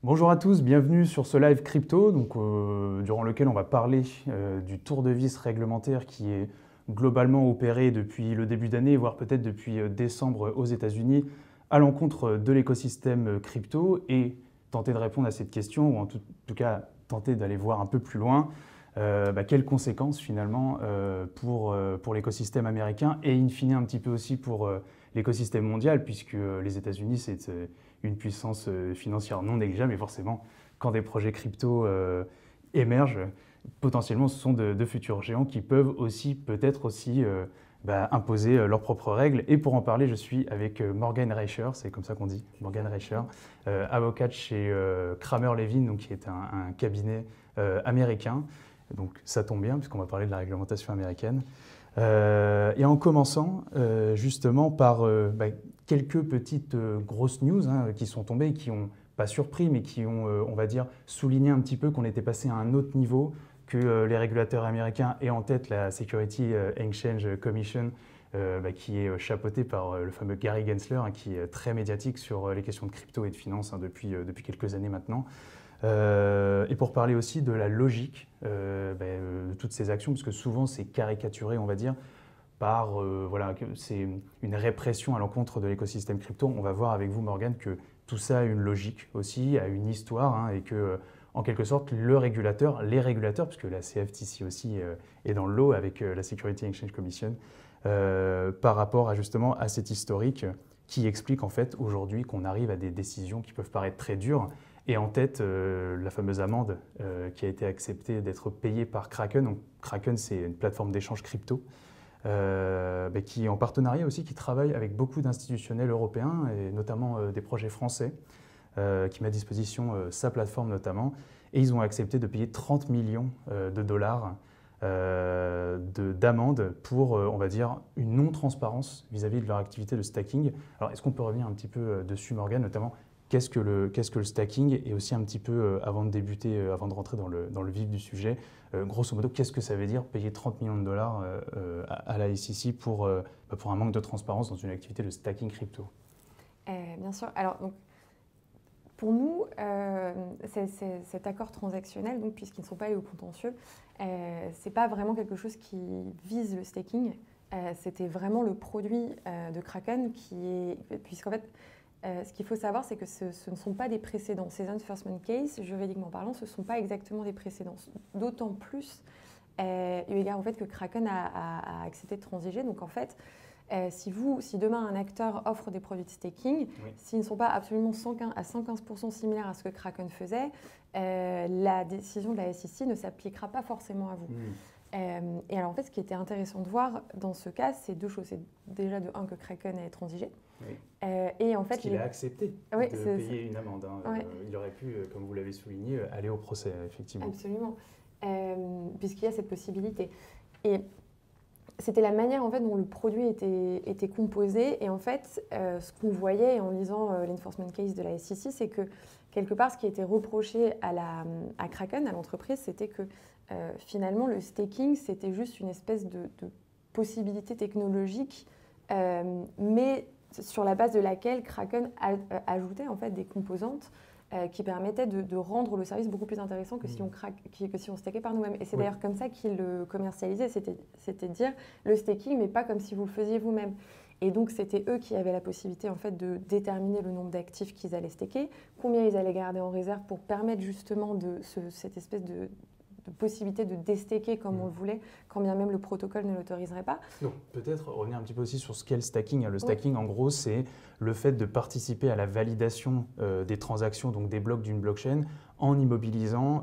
Bonjour à tous, bienvenue sur ce live crypto durant lequel on va parler du tour de vis réglementaire qui est globalement opéré depuis le début d'année, voire peut-être depuis décembre aux États-Unis, à l'encontre de l'écosystème crypto et tenter de répondre à cette question, ou en tout cas tenter d'aller voir un peu plus loin quelles conséquences finalement pour l'écosystème américain et in fine un petit peu aussi pour l'écosystème mondial, puisque les États-Unis c'est une puissance financière non négligeable, mais forcément quand des projets crypto émergent, potentiellement ce sont de futurs géants qui peuvent aussi peut-être aussi imposer leurs propres règles. Et pour en parler, je suis avec Morgan Reicher, c'est comme ça qu'on dit, Morgan Reicher, avocate chez Kramer Levin, donc, qui est un cabinet américain. Donc ça tombe bien puisqu'on va parler de la réglementation américaine. Et en commençant justement par quelques petites grosses news qui sont tombées et qui n'ont pas surpris, mais qui ont, on va dire, souligné un petit peu qu'on était passé à un autre niveau, que les régulateurs américains aient en tête la Security Exchange Commission, qui est chapeautée par le fameux Gary Gensler, qui est très médiatique sur les questions de crypto et de finance depuis quelques années maintenant. Et pour parler aussi de la logique de toutes ces actions, parce que souvent c'est caricaturé, on va dire, par c'est une répression à l'encontre de l'écosystème crypto. On va voir avec vous, Morgan, que tout ça a une logique aussi, a une histoire, et que en quelque sorte les régulateurs, puisque la CFTC aussi est dans le lot avec la Security Exchange Commission, par rapport justement à cet historique qui explique en fait aujourd'hui qu'on arrive à des décisions qui peuvent paraître très dures. Et en tête, la fameuse amende qui a été acceptée d'être payée par Kraken. Donc, Kraken, c'est une plateforme d'échange crypto qui est en partenariat aussi, qui travaille avec beaucoup d'institutionnels européens et notamment des projets français qui met à disposition sa plateforme notamment. Et ils ont accepté de payer 30 millions de dollars d'amende pour, on va dire, une non-transparence vis-à-vis de leur activité de stacking. Alors, est-ce qu'on peut revenir un petit peu dessus, Morgan, notamment qu'est-ce que le stacking et aussi un petit peu, avant de débuter, avant de rentrer dans le vif du sujet, grosso modo, qu'est-ce que ça veut dire payer 30 millions de dollars à la SEC pour un manque de transparence dans une activité de stacking crypto? Bien sûr. Alors, donc, pour nous, cet accord transactionnel, donc, puisqu'ils ne sont pas allés au contentieux, ce n'est pas vraiment quelque chose qui vise le staking. C'était vraiment le produit de Kraken puisqu'en fait, ce qu'il faut savoir, c'est que ce ne sont pas des précédents. Ces enforcement cases, juridiquement parlant, ce ne sont pas exactement des précédents. D'autant plus, eu égard au fait que Kraken a accepté de transiger. Donc en fait, si demain un acteur offre des produits de staking, oui, s'ils ne sont pas absolument à 115% similaires à ce que Kraken faisait, la décision de la SEC ne s'appliquera pas forcément à vous. Et alors en fait, ce qui était intéressant de voir dans ce cas, c'est deux choses. C'est déjà de un que Kraken ait transigé. Oui. Et en fait, parce qu'il a accepté de payer une amende. Il aurait pu, comme vous l'avez souligné, aller au procès, effectivement. Absolument, puisqu'il y a cette possibilité. Et c'était la manière en fait, dont le produit était composé. Et en fait, ce qu'on voyait en lisant l'enforcement case de la SEC, c'est que quelque part, ce qui était reproché à Kraken, à l'entreprise, c'était que finalement, le staking, c'était juste une espèce de possibilité technologique, mais sur la base de laquelle Kraken ajoutait en fait des composantes qui permettaient de rendre le service beaucoup plus intéressant que si on stackait par nous-mêmes. Et c'est d'ailleurs comme ça qu'ils le commercialisaient, c'était dire le staking, mais pas comme si vous le faisiez vous-même. Et donc, c'était eux qui avaient la possibilité en fait, de déterminer le nombre d'actifs qu'ils allaient stacker, combien ils allaient garder en réserve pour permettre justement cette espèce de possibilité de déstacker comme on le voulait, quand bien même le protocole ne l'autoriserait pas. Donc, peut-être revenir un petit peu aussi sur ce qu'est le stacking. Le stacking, en gros, c'est le fait de participer à la validation des transactions, donc des blocs d'une blockchain, en immobilisant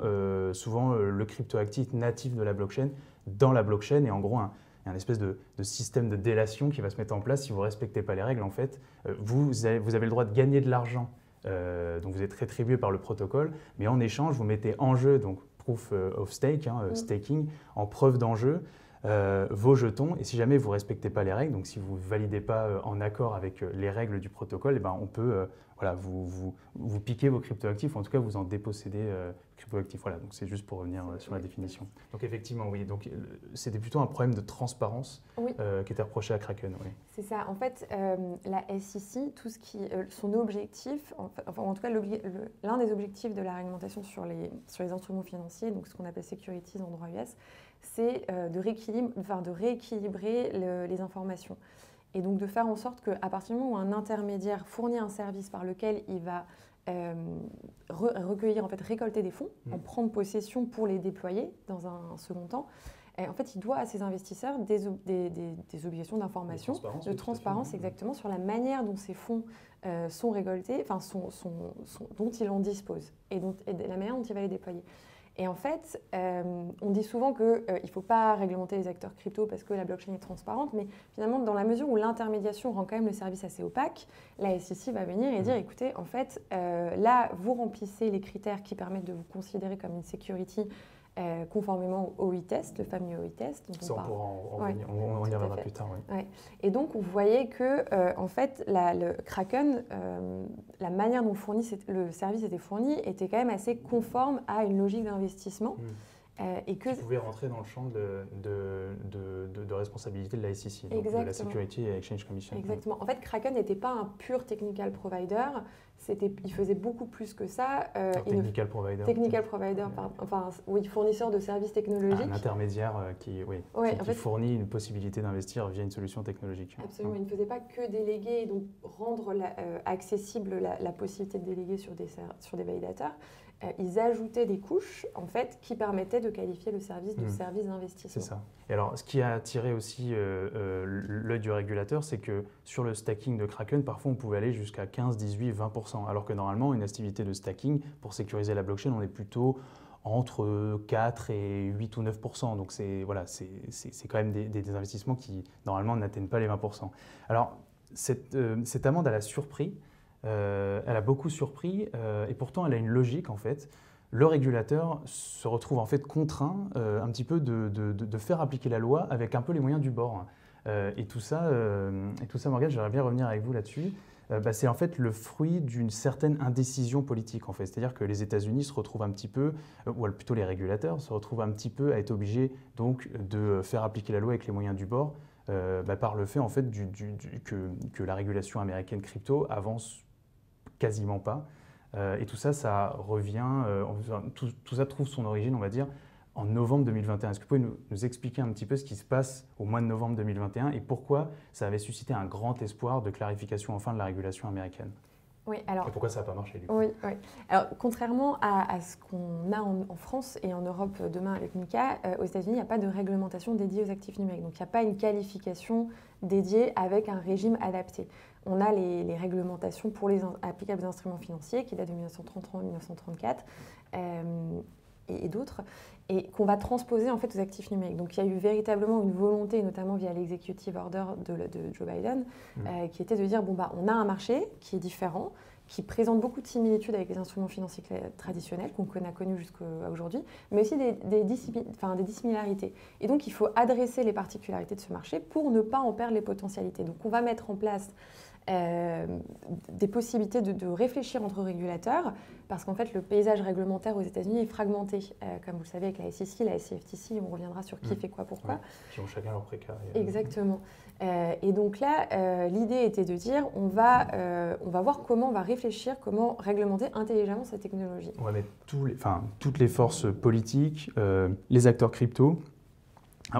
souvent le cryptoactif natif de la blockchain dans la blockchain. Et en gros, un espèce de système de délation qui va se mettre en place si vous ne respectez pas les règles. En fait, vous avez le droit de gagner de l'argent, donc vous êtes rétribué par le protocole, mais en échange, vous mettez en jeu, donc proof of stake, staking, en preuve d'enjeu, vos jetons, et si jamais vous ne respectez pas les règles, donc si vous ne validez pas en accord avec les règles du protocole, eh ben, on peut voilà, vous piquer vos cryptoactifs, ou en tout cas vous en déposséder cryptoactifs. Voilà, donc c'est juste pour revenir sur la définition. Donc effectivement, oui, donc c'était plutôt un problème de transparence qui était reproché à Kraken. Oui. C'est ça. En fait, la SEC, tout ce qui, son objectif, enfin en tout cas l'un des objectifs de la réglementation sur les instruments financiers, donc ce qu'on appelle securities en droit US, c'est de rééquilibrer les informations. Et donc de faire en sorte qu'à partir du moment où un intermédiaire fournit un service par lequel il va recueillir, en fait, récolter des fonds, en prendre possession pour les déployer dans un second temps, en fait, il doit à ses investisseurs des obligations d'information, de transparence exactement sur la manière dont ces fonds sont récoltés, enfin dont il en dispose et la manière dont il va les déployer. Et en fait, on dit souvent qu'il ne faut pas réglementer les acteurs crypto parce que la blockchain est transparente, mais finalement, dans la mesure où l'intermédiation rend quand même le service assez opaque, la SEC va venir et dire, écoutez, en fait, là, vous remplissez les critères qui permettent de vous considérer comme une security conformément au OI-test, le fameux OI-test. Ça, on pourra en revenir, on y reviendra plus tard. Oui. Ouais. Et donc, on voyait que, en fait, le Kraken, la manière dont le service était fourni était quand même assez conforme à une logique d'investissement. Et qui pouvait rentrer dans le champ de responsabilité de la SEC, donc de la Security and Exchange Commission. Exactement. En fait, Kraken n'était pas un pur technical provider, il faisait beaucoup plus que ça. Technical provider. Technical provider, enfin, oui, fournisseur de services technologiques. Un intermédiaire qui fournit une possibilité d'investir via une solution technologique. Absolument, il ne faisait pas que déléguer et donc rendre accessible la possibilité de déléguer sur des validateurs. Ils ajoutaient des couches en fait, qui permettaient de qualifier le service de service d'investissement. C'est ça. Et alors, ce qui a attiré aussi l'œil du régulateur, c'est que sur le stacking de Kraken, parfois on pouvait aller jusqu'à 15, 18, 20%, alors que normalement, une activité de stacking, pour sécuriser la blockchain, on est plutôt entre 4 et 8 ou 9%. Donc c'est quand même des investissements qui, normalement, n'atteignent pas les 20%. Alors, cette amende, elle a surpris. Elle a beaucoup surpris et pourtant elle a une logique en fait. Le régulateur se retrouve en fait contraint un petit peu de faire appliquer la loi avec un peu les moyens du bord. Et tout ça, Morgane, j'aimerais bien revenir avec vous là-dessus. C'est en fait le fruit d'une certaine indécision politique en fait. C'est-à-dire que les États-Unis se retrouvent un petit peu, ou plutôt les régulateurs se retrouvent un petit peu à être obligés donc de faire appliquer la loi avec les moyens du bord par le fait en fait que la régulation américaine crypto avance quasiment pas. Et tout ça, ça revient, tout ça trouve son origine, on va dire, en novembre 2021. Est-ce que vous pouvez nous expliquer un petit peu ce qui se passe au mois de novembre 2021 et pourquoi ça avait suscité un grand espoir de clarification enfin de la régulation américaine? Oui, alors, et pourquoi ça n'a pas marché du coup? Oui. Alors, contrairement à ce qu'on a en France et en Europe demain avec MiCA, aux États-Unis, il n'y a pas de réglementation dédiée aux actifs numériques. Donc, il n'y a pas une qualification dédiée avec un régime adapté. On a les réglementations pour les applicables aux instruments financiers qui datent de 1933-1934 et d'autres, et qu'on va transposer en fait aux actifs numériques. Donc il y a eu véritablement une volonté, notamment via l'executive order de Joe Biden, qui était de dire on a un marché qui est différent, qui présente beaucoup de similitudes avec les instruments financiers traditionnels qu'on a connus jusqu'à aujourd'hui, mais aussi des dissimilarités. Et donc il faut adresser les particularités de ce marché pour ne pas en perdre les potentialités. Donc on va mettre en place des possibilités de réfléchir entre régulateurs, parce qu'en fait le paysage réglementaire aux États-Unis est fragmenté, comme vous le savez avec la SEC, la CFTC, on reviendra sur qui fait quoi, pourquoi. Qui ont chacun leur précarité. Exactement. Et donc là, l'idée était de dire, on va voir comment on va réfléchir, comment réglementer intelligemment cette technologie. On va mettre toutes les forces politiques, les acteurs crypto,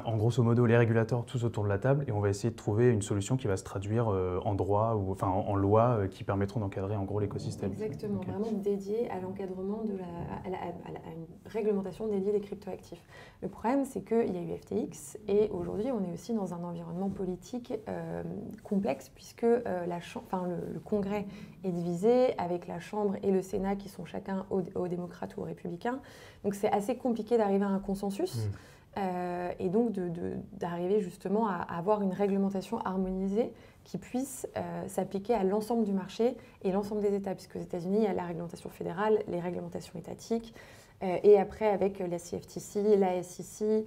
en grosso modo, les régulateurs tous autour de la table, et on va essayer de trouver une solution qui va se traduire en droit ou en loi qui permettront d'encadrer en gros l'écosystème. Exactement, vraiment dédié à l'encadrement à une réglementation dédiée des cryptoactifs. Le problème, c'est qu'il y a eu FTX et aujourd'hui, on est aussi dans un environnement politique complexe puisque le Congrès est divisé avec la Chambre et le Sénat qui sont chacun aux démocrates ou aux républicains. Donc c'est assez compliqué d'arriver à un consensus. Et donc d'arriver justement à avoir une réglementation harmonisée qui puisse s'appliquer à l'ensemble du marché et l'ensemble des États, puisque aux États-Unis, il y a la réglementation fédérale, les réglementations étatiques, et après avec la CFTC, la SEC,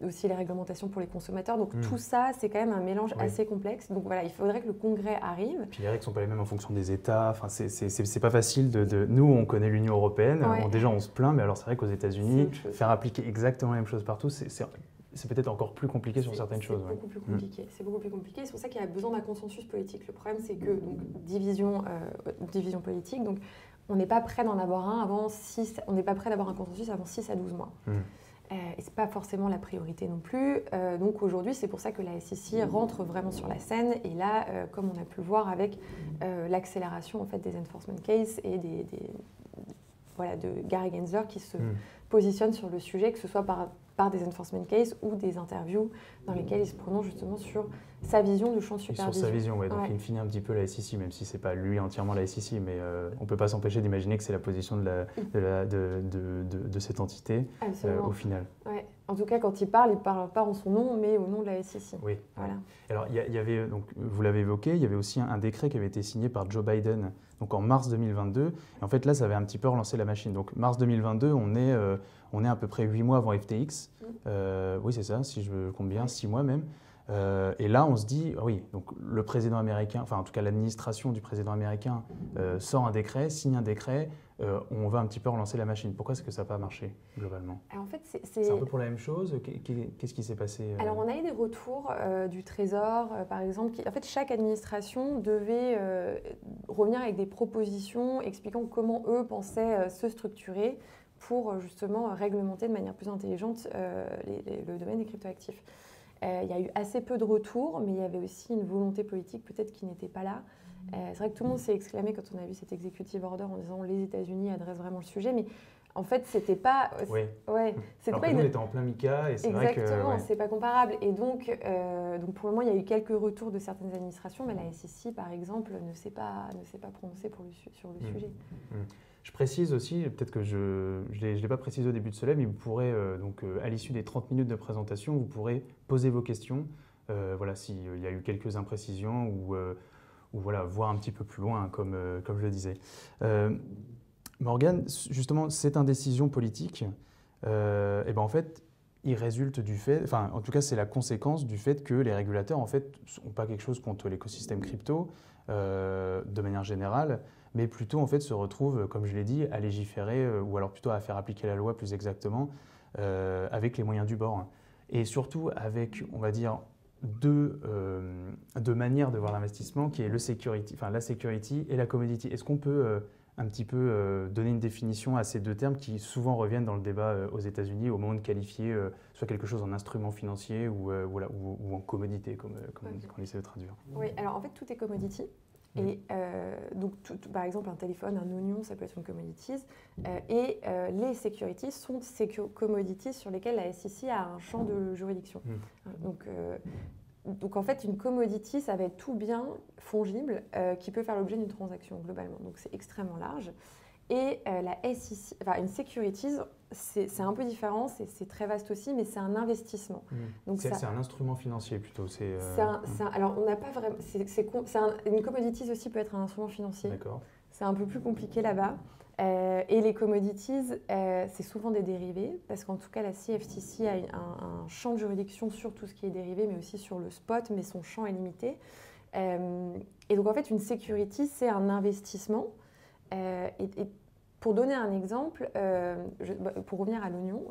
aussi les réglementations pour les consommateurs. Donc tout ça, c'est quand même un mélange assez complexe. Donc voilà, il faudrait que le Congrès arrive. Puis les règles ne sont pas les mêmes en fonction des États. Enfin, c'est pas facile Nous, on connaît l'Union européenne. Déjà, on se plaint, mais alors c'est vrai qu'aux États-Unis, faire appliquer exactement la même chose partout, c'est peut-être encore plus compliqué sur certaines choses. C'est beaucoup plus compliqué. C'est beaucoup plus compliqué. C'est pour ça qu'il y a besoin d'un consensus politique. Le problème, c'est que division politique. Donc, on n'est pas prêt d'en avoir on n'est pas prêt d'avoir un consensus avant 6 à 12 mois. Et ce n'est pas forcément la priorité non plus. Donc aujourd'hui, c'est pour ça que la SEC rentre vraiment sur la scène. Et là, comme on a pu le voir avec l'accélération en fait, des enforcement cases et de Gary Gensler qui se positionne sur le sujet, que ce soit par des enforcement cases ou des interviews dans lesquelles il se prononce justement sur sa vision du champ de supervision. Sur sa vision, oui. Donc il finit un petit peu la SEC, même si ce n'est pas lui entièrement la SEC, mais on ne peut pas s'empêcher d'imaginer que c'est la position de cette entité au final. Ouais. En tout cas, quand il parle pas en son nom, mais au nom de la SEC. Oui. Voilà. Alors, il y avait, donc, vous l'avez évoqué, il y avait aussi un décret qui avait été signé par Joe Biden donc en mars 2022. Et en fait, là, ça avait un petit peu relancé la machine. Donc, mars 2022, on est à peu près 8 mois avant FTX. Oui, c'est ça, si je compte bien, 6 mois même. Et là, on se dit, oui, donc le président américain, enfin en tout cas l'administration du président américain sort un décret, signe un décret, on va un petit peu relancer la machine. Pourquoi est-ce que ça n'a pas marché globalement? Alors, en fait, c'est un peu pour la même chose. Qu'est-ce qui s'est passé? Alors, on a eu des retours du Trésor, par exemple. En fait, chaque administration devait revenir avec des propositions expliquant comment eux pensaient se structurer pour justement réglementer de manière plus intelligente le domaine des cryptoactifs. Il y a eu assez peu de retours, mais il y avait aussi une volonté politique peut-être qui n'était pas là. C'est vrai que tout le monde s'est exclamé quand on a vu cet executive order en disant les États-Unis adressent vraiment le sujet, mais en fait, c'était pas. Oui. Alors que nous, on était en plein MiCA et c'est vrai que. Exactement, c'est pas comparable. Et donc, pour le moment, il y a eu quelques retours de certaines administrations, mais la SEC, par exemple, ne s'est pas prononcée sur le sujet. Je précise aussi, peut-être que je ne l'ai pas précisé au début de ce live, mais vous pourrez, à l'issue des 30 minutes de présentation, vous pourrez poser vos questions. Voilà, s'il y a eu quelques imprécisions ou voilà, voir un petit peu plus loin, comme je le disais. Morgane, justement, cette indécision politique, et ben en fait, il résulte du fait, enfin, en tout cas, c'est la conséquence du fait que les régulateurs, en fait, n'ont pas quelque chose contre l'écosystème crypto, de manière générale, mais plutôt, en fait, se retrouvent, comme je l'ai dit, à légiférer, ou alors plutôt à faire appliquer la loi plus exactement, avec les moyens du bord. Et surtout avec, on va dire, deux manières de voir l'investissement, qui est la security et la commodity. Est-ce qu'on peut un petit peu donner une définition à ces deux termes qui souvent reviennent dans le débat aux États-Unis au moment de qualifier soit quelque chose en instrument financier ou en commodité, comme on essaie de traduire? Oui, alors en fait, tout est commodity. Et donc, par exemple, un téléphone, un oignon, ça peut être une commodities. Et les securities sont ces commodities sur lesquelles la SEC a un champ de juridiction. Donc, en fait, une commodity, ça va être tout bien fongible qui peut faire l'objet d'une transaction globalement. Donc, c'est extrêmement large. Et la SEC, une securities, c'est un peu différent, c'est très vaste aussi, mais c'est un investissement. Donc c'est un instrument financier plutôt. Alors, on n'a pas vraiment. Une commodities aussi peut être un instrument financier. D'accord. C'est un peu plus compliqué là-bas. Et les commodities, c'est souvent des dérivés, parce qu'en tout cas, la CFTC a un champ de juridiction sur tout ce qui est dérivé, mais aussi sur le spot, mais son champ est limité. Et donc, en fait, une security, c'est un investissement. Et pour donner un exemple, pour revenir à l'oignon,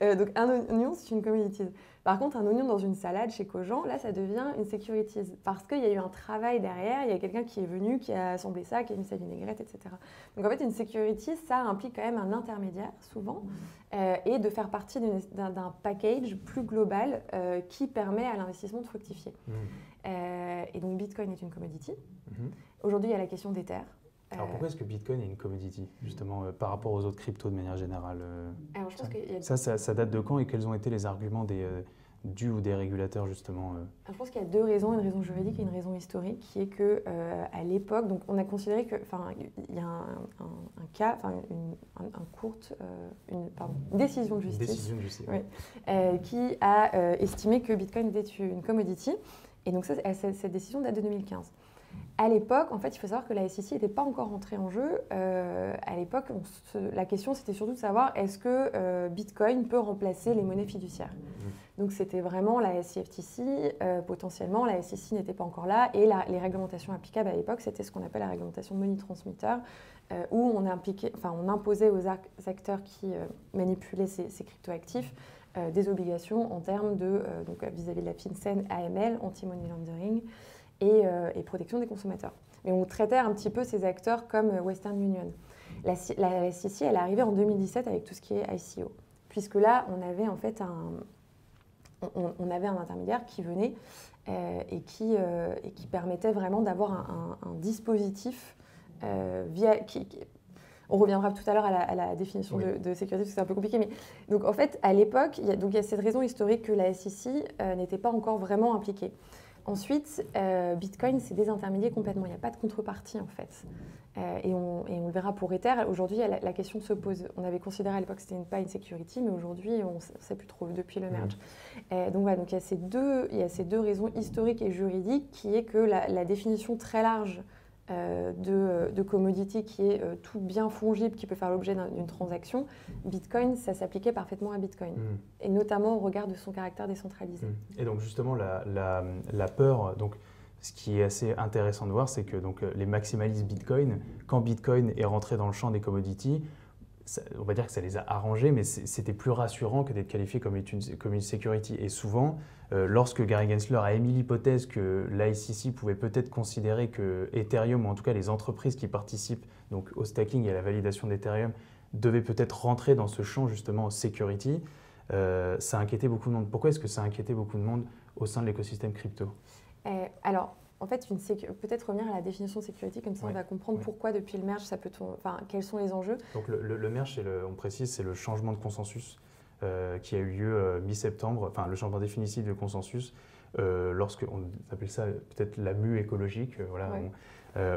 donc un oignon, c'est une commodity. Par contre, un oignon dans une salade chez Cogent, là, ça devient une securities. Parce qu'il y a eu un travail derrière, il y a quelqu'un qui est venu, qui a assemblé ça, qui a mis sa vinaigrette, etc. Donc en fait, une securities, ça implique quand même un intermédiaire, souvent, et de faire partie d'un package plus global qui permet à l'investissement de fructifier. Et donc Bitcoin est une commodity. Aujourd'hui, il y a la question d'Ether. Alors pourquoi est-ce que Bitcoin est une commodity, justement, par rapport aux autres cryptos de manière générale? Alors, je pense ça date de quand et quels ont été les arguments du ou des régulateurs, justement Je pense qu'il y a deux raisons, une raison juridique et une raison historique, qui est que à l'époque, donc on a considéré que, il y a un cas, une décision de justice, qui a estimé que Bitcoin était une commodity. Et donc cette décision date de 2015. À l'époque, en fait, il faut savoir que la SEC n'était pas encore entrée en jeu. À l'époque, la question, c'était surtout de savoir est-ce que Bitcoin peut remplacer les monnaies fiduciaires. Donc, c'était vraiment la CFTC. Potentiellement, la SEC n'était pas encore là. Et les réglementations applicables à l'époque, c'était ce qu'on appelle la réglementation money transmitter, où on imposait aux acteurs qui manipulaient ces cryptoactifs des obligations en termes de, donc vis-à-vis de la FinCEN, AML, anti-money laundering, et protection des consommateurs. Mais on traitait un petit peu ces acteurs comme Western Union. La SEC, elle est arrivée en 2017 avec tout ce qui est ICO, puisque là, on avait en fait on avait un intermédiaire qui venait et qui permettait vraiment d'avoir un dispositif on reviendra tout à l'heure à la définition de sécurité, parce que c'est un peu compliqué. Mais donc, en fait, à l'époque, il y a cette raison historique que la SEC n'était pas encore vraiment impliquée. Ensuite, Bitcoin s'est désintermédié complètement. Il n'y a pas de contrepartie, en fait. Et on le verra pour Ether. Aujourd'hui, la question se pose. On avait considéré à l'époque que ce n'était pas une security, mais aujourd'hui, on ne sait plus trop depuis le merge. Donc, voilà, donc il y a ces deux raisons historiques et juridiques, qui est que la définition très large de commodity qui est tout bien fongible, qui peut faire l'objet d'une transaction, Bitcoin, ça s'appliquait parfaitement à Bitcoin, et notamment au regard de son caractère décentralisé. Et donc justement, la peur, donc, ce qui est assez intéressant de voir, c'est que donc, les maximalistes Bitcoin, quand Bitcoin est rentré dans le champ des commodities, on va dire que ça les a arrangés, mais c'était plus rassurant que d'être qualifié comme une security. Et souvent, lorsque Gary Gensler a émis l'hypothèse que l'ICC pouvait peut-être considérer que Ethereum, ou en tout cas les entreprises qui participent donc, au stacking et à la validation d'Ethereum, devaient peut-être rentrer dans ce champ justement security, ça a inquiété beaucoup de monde. Pourquoi est-ce que ça a inquiété beaucoup de monde au sein de l'écosystème crypto ? Alors, en fait, peut-être revenir à la définition de sécurité, comme ça on va comprendre pourquoi depuis le merge, quels sont les enjeux. Donc le merge, on précise, c'est le changement de consensus qui a eu lieu mi-septembre, enfin le changement définitif de consensus, lorsqu'on appelle ça peut-être la mue écologique,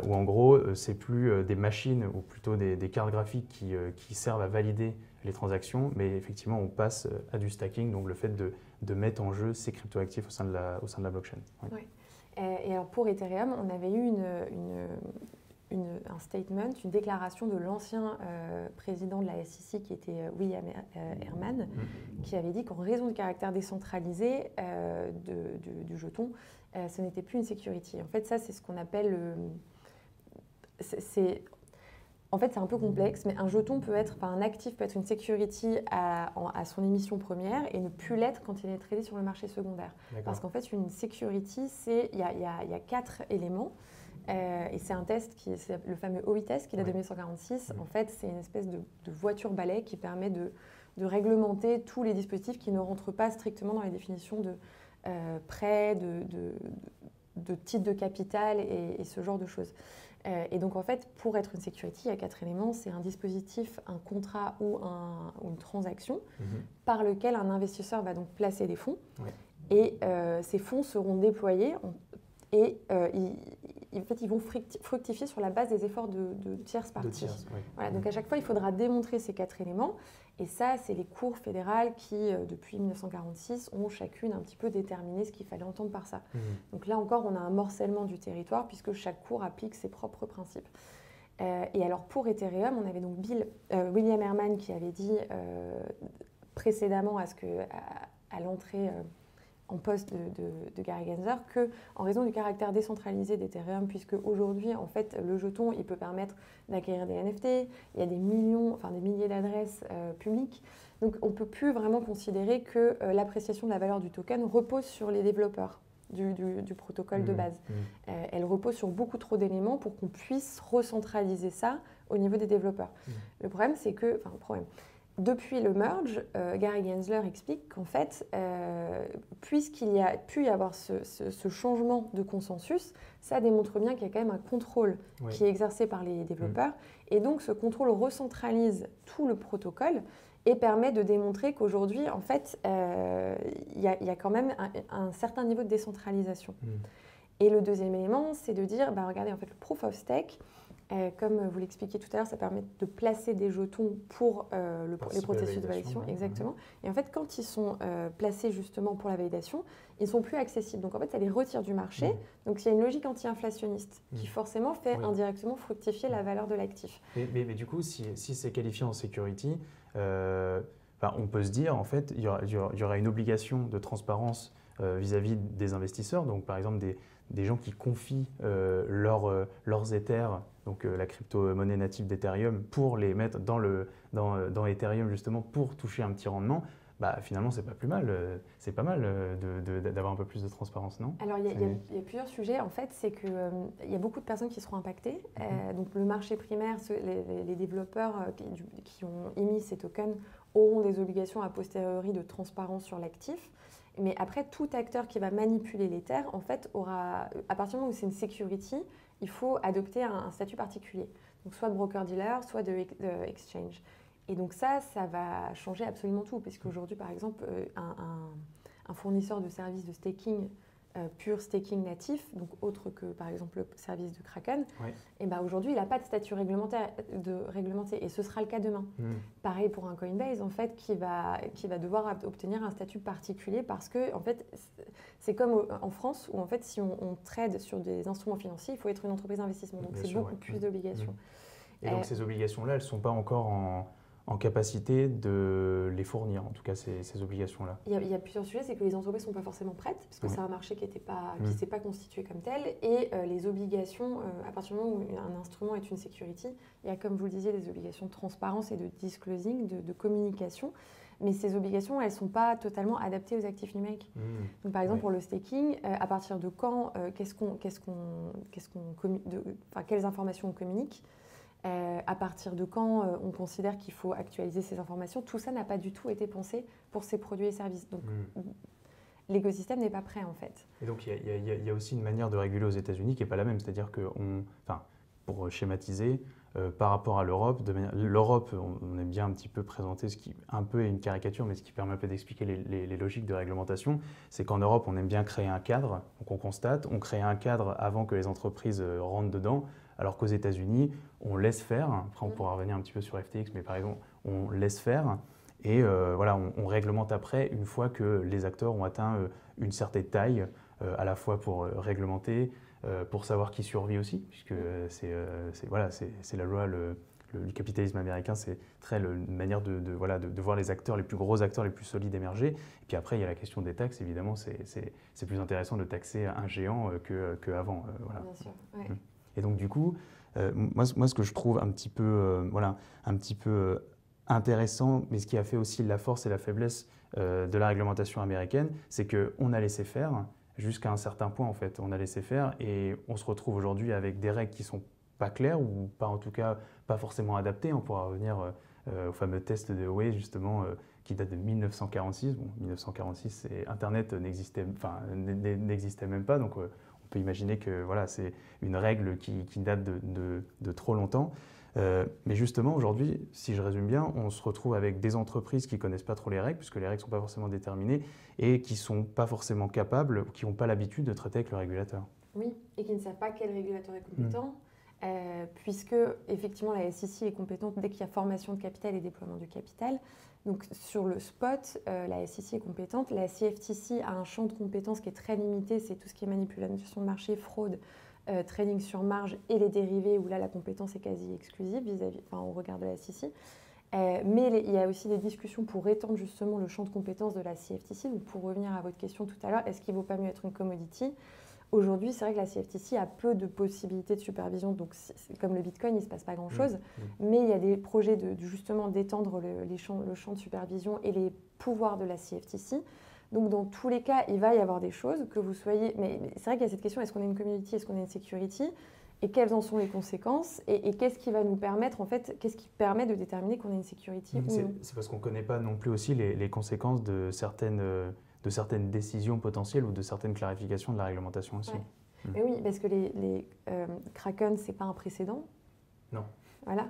où en gros, c'est plus des machines ou plutôt des cartes graphiques qui servent à valider les transactions, mais effectivement on passe à du stacking, donc le fait de mettre en jeu ces cryptoactifs au sein de la blockchain. Et alors pour Ethereum, on avait eu un statement, une déclaration de l'ancien président de la SEC qui était William Herman, qui avait dit qu'en raison du caractère décentralisé du jeton, ce n'était plus une security. En fait, ça, c'est ce qu'on appelle En fait, c'est un peu complexe, mais un jeton peut être, un actif peut être une security à son émission première et ne plus l'être quand il est tradé sur le marché secondaire. Parce qu'en fait, une security, il y a 4 éléments. Et c'est un test, c'est le fameux OI test qui date de 1946. En fait, c'est une espèce de voiture-balai qui permet de réglementer tous les dispositifs qui ne rentrent pas strictement dans les définitions de prêt, de titre de capital et ce genre de choses. Et donc, en fait, pour être une security, il y a 4 éléments. C'est un dispositif, un contrat ou une transaction par lequel un investisseur va donc placer des fonds. Et ces fonds seront déployés et en fait, ils vont fructifier sur la base des efforts de tierces parties. Voilà, donc, à chaque fois, il faudra démontrer ces 4 éléments. Et ça, c'est les cours fédérales qui, depuis 1946, ont chacune un petit peu déterminé ce qu'il fallait entendre par ça. Donc là encore, on a un morcellement du territoire puisque chaque cours applique ses propres principes. Et alors pour Ethereum, on avait donc William Herman qui avait dit précédemment à l'entrée en poste de Gary Gensler qu'en raison du caractère décentralisé d'Ethereum, puisque aujourd'hui, en fait, le jeton, il peut permettre d'acquérir des NFT, il y a des milliers d'adresses publiques, donc on ne peut plus vraiment considérer que l'appréciation de la valeur du token repose sur les développeurs du protocole de base. Elle repose sur beaucoup trop d'éléments pour qu'on puisse recentraliser ça au niveau des développeurs. Le problème, c'est que... Depuis le merge, Gary Gensler explique qu'en fait, puisqu'il y a pu y avoir ce changement de consensus, ça démontre bien qu'il y a quand même un contrôle qui est exercé par les développeurs. Et donc, ce contrôle recentralise tout le protocole et permet de démontrer qu'aujourd'hui, en fait, il y a quand même un certain niveau de décentralisation. Et le deuxième élément, c'est de dire, regardez, en fait, le proof of stake, Comme vous l'expliquiez tout à l'heure, ça permet de placer des jetons pour les processus de validation. Exactement. Et en fait, quand ils sont placés justement pour la validation, ils ne sont plus accessibles. Donc en fait, ça les retire du marché. Donc il y a une logique anti-inflationniste qui forcément fait indirectement fructifier la valeur de l'actif. Mais du coup, si c'est qualifié en security, on peut se dire, en fait, il y aura une obligation de transparence vis-à-vis des investisseurs. Donc par exemple, des gens qui confient leurs Ethers, donc la crypto-monnaie native d'Ethereum, pour les mettre dans Ethereum justement pour toucher un petit rendement. Finalement, c'est pas plus mal. C'est pas mal d'avoir un peu plus de transparence, non? Alors, il y a plusieurs sujets. En fait, c'est qu'il y a beaucoup de personnes qui seront impactées. Donc, le marché primaire, les développeurs qui ont émis ces tokens auront des obligations a posteriori de transparence sur l'actif. Mais après, tout acteur qui va manipuler l'Ether, en fait, aura, à partir du moment où c'est une security, il faut adopter un statut particulier. Donc, soit de broker-dealer, soit de exchange. Et donc ça va changer absolument tout, parce qu'aujourd'hui, par exemple, un fournisseur de services de staking, pur staking natif, donc autre que par exemple le service de Kraken, et aujourd'hui, il n'a pas de statut réglementé, et ce sera le cas demain. Pareil pour un Coinbase, en fait, qui va devoir obtenir un statut particulier, parce que en fait, c'est comme en France, où en fait, si on trade sur des instruments financiers, il faut être une entreprise d'investissement, donc c'est beaucoup plus d'obligations. Et donc ces obligations-là, elles ne sont pas encore en capacité de les fournir, en tout cas ces obligations-là. Il y a plusieurs sujets, c'est que les entreprises ne sont pas forcément prêtes, parce que c'est un marché qui ne s'est pas constitué comme tel, et les obligations, à partir du moment où un instrument est une security, il y a, comme vous le disiez, des obligations de transparence et de disclosing, de communication, mais ces obligations, elles ne sont pas totalement adaptées aux actifs numériques. Donc, par exemple, pour le staking, à partir de quand, quelles informations on communique, à partir de quand on considère qu'il faut actualiser ces informations, tout ça n'a pas du tout été pensé pour ces produits et services. Donc, l'écosystème n'est pas prêt, en fait. Et donc, il y a aussi une manière de réguler aux États-Unis qui n'est pas la même. C'est-à-dire que, pour schématiser, par rapport à l'Europe, l'Europe, on aime bien un petit peu présenter ce qui un peu est une caricature, mais ce qui permet un peu d'expliquer les logiques de réglementation, c'est qu'en Europe, on aime bien créer un cadre. Donc, on constate, on crée un cadre avant que les entreprises rentrent dedans. Alors qu'aux États-Unis, on laisse faire. Après, on pourra revenir un petit peu sur FTX, mais par exemple, on laisse faire. Et on réglemente après, une fois que les acteurs ont atteint une certaine taille, à la fois pour réglementer, pour savoir qui survit aussi, puisque c'est la loi, le capitalisme américain, c'est très une manière de voir les acteurs, les plus gros acteurs, les plus solides émerger. Et puis après, il y a la question des taxes. Évidemment, c'est plus intéressant de taxer un géant qu'avant. Bien sûr, ouais. Et donc, du coup, moi, ce que je trouve un petit peu, intéressant, mais ce qui a fait aussi la force et la faiblesse de la réglementation américaine, c'est qu'on a laissé faire jusqu'à un certain point, en fait. On a laissé faire et on se retrouve aujourd'hui avec des règles qui ne sont pas claires ou pas, en tout cas, pas forcément adaptées. On pourra revenir au fameux test de Howey, justement, qui date de 1946. Bon, 1946, Internet n'existait même pas, donc on peut imaginer que c'est une règle qui date de trop longtemps. Mais justement, aujourd'hui, si je résume bien, on se retrouve avec des entreprises qui ne connaissent pas trop les règles, puisque les règles ne sont pas forcément déterminées, et qui ne sont pas forcément capables, ou qui n'ont pas l'habitude de traiter avec le régulateur. Oui, et qui ne savent pas quel régulateur est compétent, puisque effectivement la SEC est compétente dès qu'il y a formation de capital et déploiement du capital. Donc sur le spot, la SEC est compétente. La CFTC a un champ de compétences qui est très limité, c'est tout ce qui est manipulation de marché, fraude, trading sur marge et les dérivés, où là la compétence est quasi exclusive au regard de la SEC. Mais il y a aussi des discussions pour étendre justement le champ de compétences de la CFTC. Donc pour revenir à votre question tout à l'heure, est-ce qu'il ne vaut pas mieux être une commodity ? Aujourd'hui, c'est vrai que la CFTC a peu de possibilités de supervision, donc comme le Bitcoin, il ne se passe pas grand-chose, mais il y a des projets justement d'étendre le champ de supervision et les pouvoirs de la CFTC. Donc dans tous les cas, il va y avoir des choses que vous soyez... Mais c'est vrai qu'il y a cette question, est-ce qu'on est une community, est-ce qu'on est une security ? Et quelles en sont les conséquences ? Et qu'est-ce qui va nous permettre, en fait, qu'est-ce qui permet de déterminer qu'on est une security ou non ? C'est parce qu'on ne connaît pas non plus aussi les conséquences de certaines décisions potentielles ou de certaines clarifications de la réglementation aussi. Ouais. Mais oui, parce que les Kraken, ce n'est pas un précédent. Non. Voilà.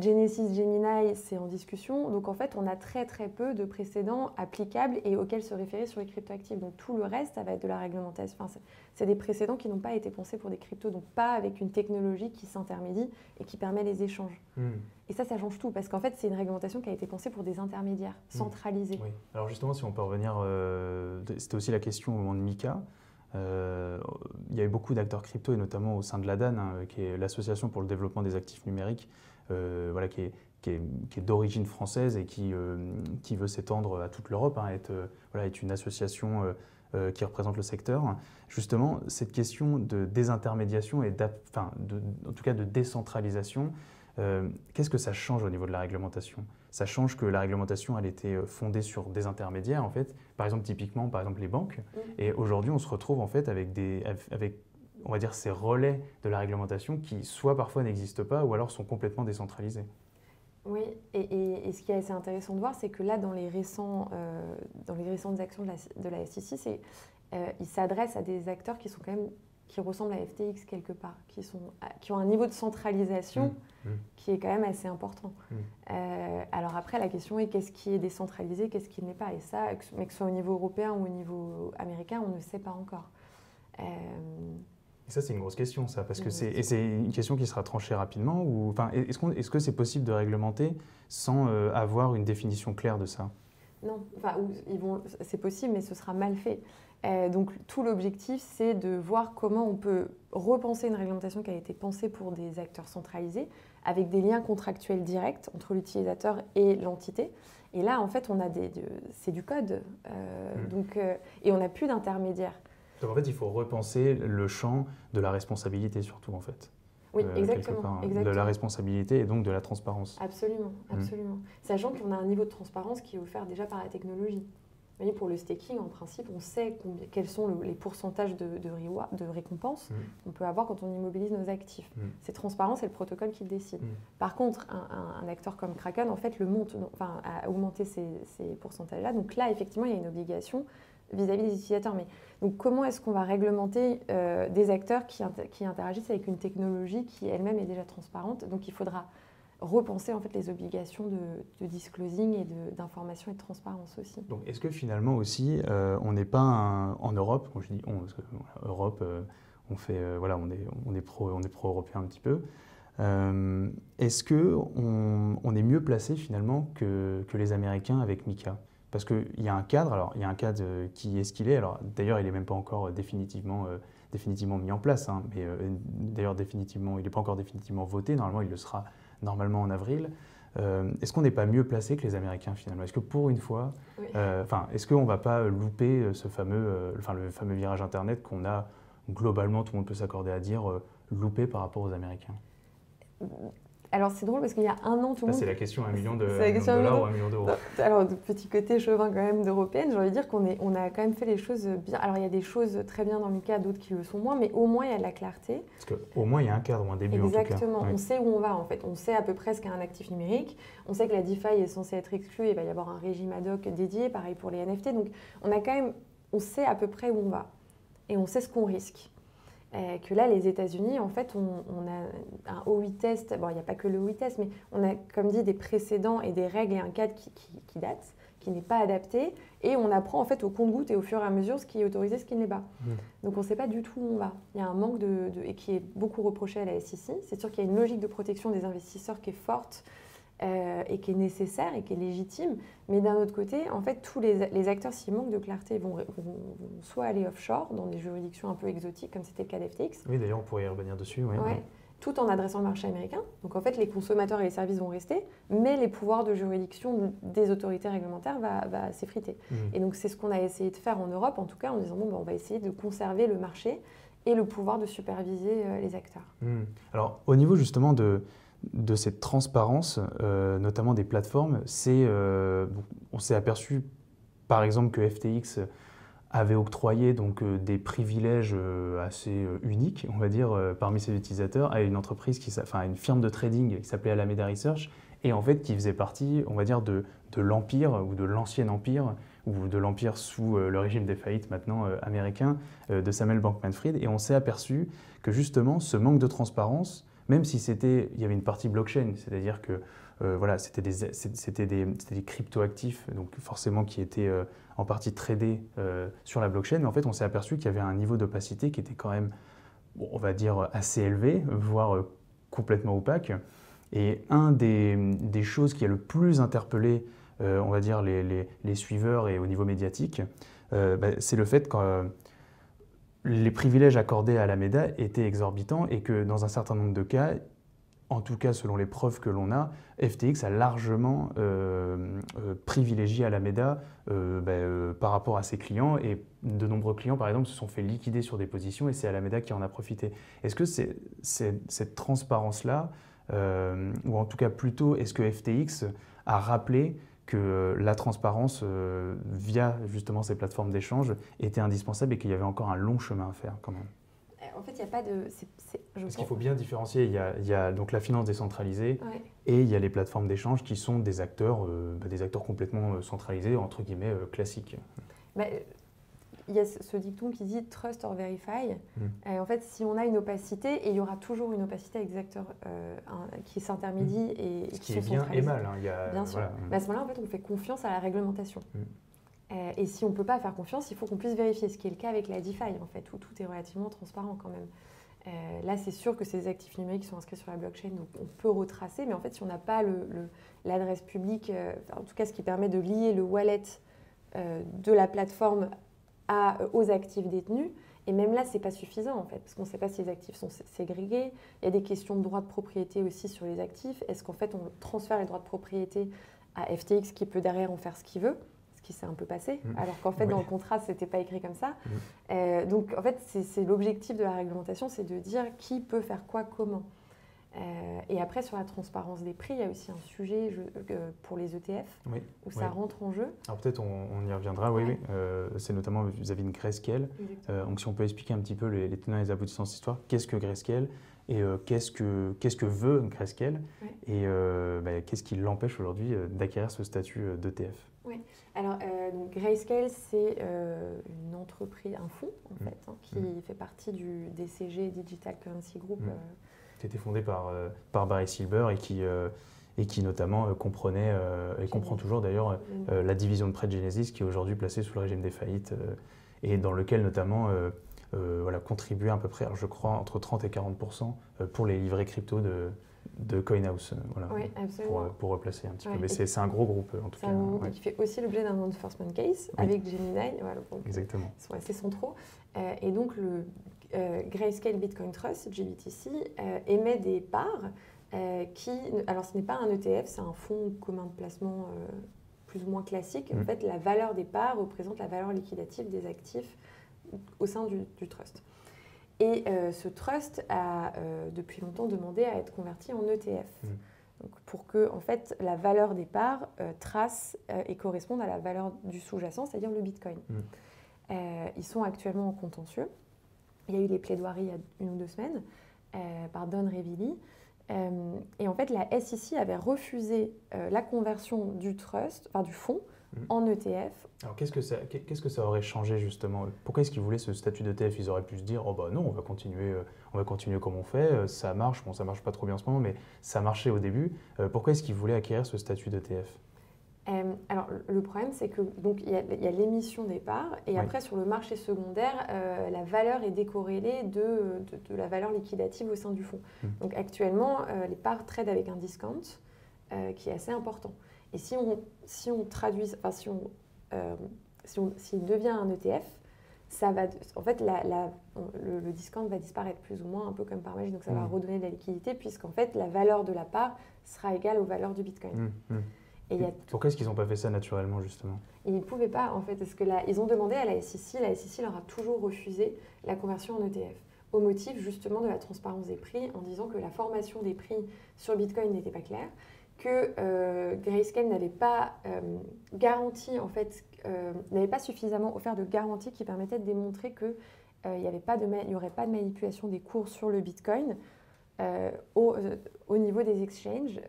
Genesis, Gemini, c'est en discussion. Donc en fait, on a très très peu de précédents applicables et auxquels se référer sur les cryptoactifs. Donc tout le reste, ça va être de la réglementation. Enfin, c'est des précédents qui n'ont pas été pensés pour des cryptos, donc pas avec une technologie qui s'intermédie et qui permet les échanges. Et ça change tout, parce qu'en fait, c'est une réglementation qui a été pensée pour des intermédiaires centralisés. Oui. Alors justement, si on peut revenir, c'était aussi la question au moment de Mika. Il y a eu beaucoup d'acteurs crypto, et notamment au sein de l'ADAN, qui est l'Association pour le développement des actifs numériques, voilà, qui est d'origine française et qui veut s'étendre à toute l'Europe, être une association qui représente le secteur. Justement, cette question de désintermédiation et en tout cas de décentralisation, qu'est-ce que ça change au niveau de la réglementation? Ça change que la réglementation, elle était fondée sur des intermédiaires, en fait. Par exemple, typiquement, les banques. Et aujourd'hui, on se retrouve en fait avec on va dire, ces relais de la réglementation qui soit parfois n'existent pas ou alors sont complètement décentralisés. Oui, et ce qui est assez intéressant de voir, c'est que là, dans les récentes actions de la SEC, ils s'adressent à des acteurs qui sont quand même qui ressemblent à FTX quelque part, qui ont un niveau de centralisation qui est quand même assez important. Alors après, la question est qu'est-ce qui est décentralisé, qu'est-ce qui ne l'est pas. Et ça, mais que ce soit au niveau européen ou au niveau américain, on ne sait pas encore. Et ça, c'est une grosse question, ça, parce que c'est une question qui sera tranchée rapidement. Est-ce que c'est possible de réglementer sans avoir une définition claire de ça? Non, c'est possible, mais ce sera mal fait. Donc tout l'objectif, c'est de voir comment on peut repenser une réglementation qui a été pensée pour des acteurs centralisés, avec des liens contractuels directs entre l'utilisateur et l'entité. Et là, en fait, c'est du code, et on n'a plus d'intermédiaire. Donc en fait, il faut repenser le champ de la responsabilité surtout, en fait. Oui, exactement. De la responsabilité et donc de la transparence. Absolument. Sachant qu'on a un niveau de transparence qui est offert déjà par la technologie. Vous voyez, pour le staking, en principe, on sait quels sont les pourcentages de récompenses qu'on peut avoir quand on immobilise nos actifs. C'est transparent, c'est le protocole qui le décide. Par contre, un acteur comme Kraken, en fait, a augmenté ces pourcentages-là. Donc là, effectivement, il y a une obligation vis-à-vis des utilisateurs. Mais donc, comment est-ce qu'on va réglementer des acteurs qui interagissent avec une technologie qui elle-même est déjà transparente? Donc, il faudra repenser en fait les obligations de disclosing et d'information et de transparence aussi. Donc, est-ce que finalement aussi, on n'est pas en Europe, quand je dis on, parce que Europe, on est pro-européen un petit peu. Est-ce que on est mieux placé finalement que les Américains avec Mika? Parce qu'il y a un cadre, qui est ce qu'il est. Alors d'ailleurs, il n'est même pas encore définitivement mis en place, mais d'ailleurs il n'est pas encore définitivement voté. Normalement, il le sera normalement en avril. Est-ce qu'on n'est pas mieux placé que les Américains finalement? Est-ce que pour une fois, est-ce qu'on ne va pas louper le fameux virage Internet qu'on a globalement, tout le monde peut s'accorder à dire, loupé par rapport aux Américains? Alors c'est drôle parce qu'il y a un an, tout le monde... C'est la question, $1 million ou $1 million d'euros. Alors, petit côté chauvin quand même d'européenne, j'ai envie de dire qu'on a quand même fait les choses bien. Alors il y a des choses très bien dans Mika, d'autres qui le sont moins, mais au moins il y a de la clarté. Parce qu'au moins il y a un cadre ou un début. Exactement, en tout cas. On sait où on va en fait. On sait à peu près ce qu'est un actif numérique. On sait que la DeFi est censée être exclue, il va y avoir un régime ad hoc dédié, pareil pour les NFT. Donc on sait à peu près où on va et on sait ce qu'on risque. Que là, les États-Unis, en fait, on a un OI test. Bon, il n'y a pas que le OI test, mais on a, comme dit, des précédents et des règles et un cadre qui date, qui n'est pas adapté. Et on apprend en fait au compte-gouttes et au fur et à mesure ce qui est autorisé, ce qui ne l'est pas. Donc on ne sait pas du tout où on va. Il y a un manque et qui est beaucoup reproché à la SEC. C'est sûr qu'il y a une logique de protection des investisseurs qui est forte. Et qui est nécessaire et qui est légitime. Mais d'un autre côté, en fait, tous les acteurs, s'ils manquent de clarté, vont soit aller offshore, dans des juridictions un peu exotiques, comme c'était le cas d'FTX. Oui, d'ailleurs, on pourrait y revenir dessus. Oui. Tout en adressant le marché américain. Donc, en fait, les consommateurs et les services vont rester, mais les pouvoirs de juridiction des autorités réglementaires va s'effriter. Et donc, c'est ce qu'on a essayé de faire en Europe, en tout cas, en disant, on va essayer de conserver le marché et le pouvoir de superviser les acteurs. Alors, au niveau justement de cette transparence, notamment des plateformes, on s'est aperçu par exemple que FTX avait octroyé donc, des privilèges assez uniques, on va dire, parmi ses utilisateurs à une entreprise, une firme de trading qui s'appelait Alameda Research et en fait qui faisait partie, on va dire, de l'empire ou de l'ancien empire ou de l'empire sous le régime des faillites maintenant américain de Samuel Bankman-Fried. Et on s'est aperçu que justement ce manque de transparence même si il y avait une partie blockchain, c'est-à-dire que voilà, c'était des cryptoactifs, donc forcément qui étaient en partie tradés sur la blockchain, mais en fait on s'est aperçu qu'il y avait un niveau d'opacité qui était quand même, bon, on va dire, assez élevé, voire complètement opaque. Et des choses qui a le plus interpellé, on va dire, les suiveurs et au niveau médiatique, c'est le fait que les privilèges accordés à Alameda étaient exorbitants et que dans un certain nombre de cas, en tout cas selon les preuves que l'on a, FTX a largement privilégié Alameda par rapport à ses clients, et de nombreux clients par exemple se sont fait liquider sur des positions et c'est Alameda qui en a profité. Est-ce que cette transparence-là, ou en tout cas plutôt est-ce que FTX a rappelé que la transparence via justement ces plateformes d'échange était indispensable et qu'il y avait encore un long chemin à faire quand même? En fait, il n'y a pas de... Parce qu'il faut bien différencier, il y a donc la finance décentralisée, Ouais. et il y a les plateformes d'échange qui sont des acteurs complètement centralisés, entre guillemets, classiques. Il y a ce dicton qui dit « trust or verify ». En fait, si on a une opacité, et il y aura toujours une opacité avec des acteurs qui s'intermédient et Ce qui qui sont est bien et centralisés. mal. Hein, Bien sûr. Voilà. Mais à ce moment-là, en fait, on fait confiance à la réglementation. Et si on ne peut pas faire confiance, il faut qu'on puisse vérifier, ce qui est le cas avec la DeFi, en fait, où tout est relativement transparent quand même. Là, c'est sûr que c'est des actifs numériques qui sont inscrits sur la blockchain, donc on peut retracer, mais en fait, si on n'a pas l'adresse publique, en tout cas ce qui permet de lier le wallet de la plateforme aux actifs détenus, et même là, ce n'est pas suffisant, en fait, parce qu'on ne sait pas si les actifs sont ségrégés. Il y a des questions de droits de propriété aussi sur les actifs. Est-ce qu'en fait, on transfère les droits de propriété à FTX qui peut derrière en faire ce qu'il veut, ce qui s'est un peu passé, alors qu'en fait, dans le contrat, ce n'était pas écrit comme ça. Donc, en fait, c'est l'objectif de la réglementation, c'est de dire qui peut faire quoi, comment. Et après, sur la transparence des prix, il y a aussi un sujet pour les ETF, où ça rentre en jeu. Alors peut-être on y reviendra, oui. C'est notamment vis-à-vis de Grayscale. Donc si on peut expliquer un petit peu les tenants et les aboutissants de cette histoire, qu'est-ce que Grayscale et qu'est-ce que veut Grayscale et qu'est-ce qui l'empêche aujourd'hui d'acquérir ce statut d'ETF? Oui, alors donc Grayscale, c'est une entreprise, un fonds en fait, qui fait partie du DCG, Digital Currency Group. Qui a été fondé par Barry Silbert et qui notamment comprenait, et comprend toujours d'ailleurs, la division de prêt de Genesis qui est aujourd'hui placée sous le régime des faillites et dans lequel notamment contribuait à peu près, je crois, entre 30 et 40% pour les livrets crypto de CoinHouse, oui, pour replacer un petit peu. Mais c'est un gros groupe en tout cas. C'est un gros groupe qui fait aussi l'objet d'un enforcement case avec Gemini. Voilà, donc, exactement. Ils sont assez centraux. Et donc le Grayscale Bitcoin Trust, GBTC, émet des parts alors ce n'est pas un ETF, c'est un fonds commun de placement plus ou moins classique. En fait, la valeur des parts représente la valeur liquidative des actifs au sein du trust. Et ce trust a depuis longtemps demandé à être converti en ETF. Donc, pour que en fait, la valeur des parts trace et corresponde à la valeur du sous-jacent, c'est-à-dire le Bitcoin. Ils sont actuellement en contentieux. Il y a eu des plaidoiries il y a 1 ou 2 semaines par Don Reilly. Et en fait, la SEC avait refusé la conversion du trust, du fonds, en ETF. Alors qu'est-ce que ça aurait changé justement? Pourquoi est-ce qu'ils voulaient ce statut d'ETF? Ils auraient pu se dire, oh bah non, on va continuer comme on fait, ça marche, bon ça marche pas trop bien en ce moment, mais ça marchait au début. Pourquoi est-ce qu'ils voulaient acquérir ce statut d'ETF? Alors, le problème, c'est que donc il y a l'émission des parts, et après, sur le marché secondaire, la valeur est décorrélée de la valeur liquidative au sein du fonds. Donc, actuellement, les parts tradent avec un discount qui est assez important. Et s'il devient un ETF, en fait, le discount va disparaître plus ou moins, un peu comme par magie, donc ça va redonner de la liquidité, puisqu'en fait, la valeur de la part sera égale aux valeurs du Bitcoin. Pourquoi est-ce qu'ils n'ont pas fait ça naturellement, justement? Ils ne pouvaient pas, en fait, parce que ils ont demandé à la SEC leur a toujours refusé la conversion en ETF, au motif justement de la transparence des prix, en disant que la formation des prix sur Bitcoin n'était pas claire, que Grayscale n'avait pas garanti, en fait, n'avait pas suffisamment offert de garanties qui permettaient de démontrer qu'il n'y aurait pas de manipulation des cours sur le Bitcoin au niveau des exchanges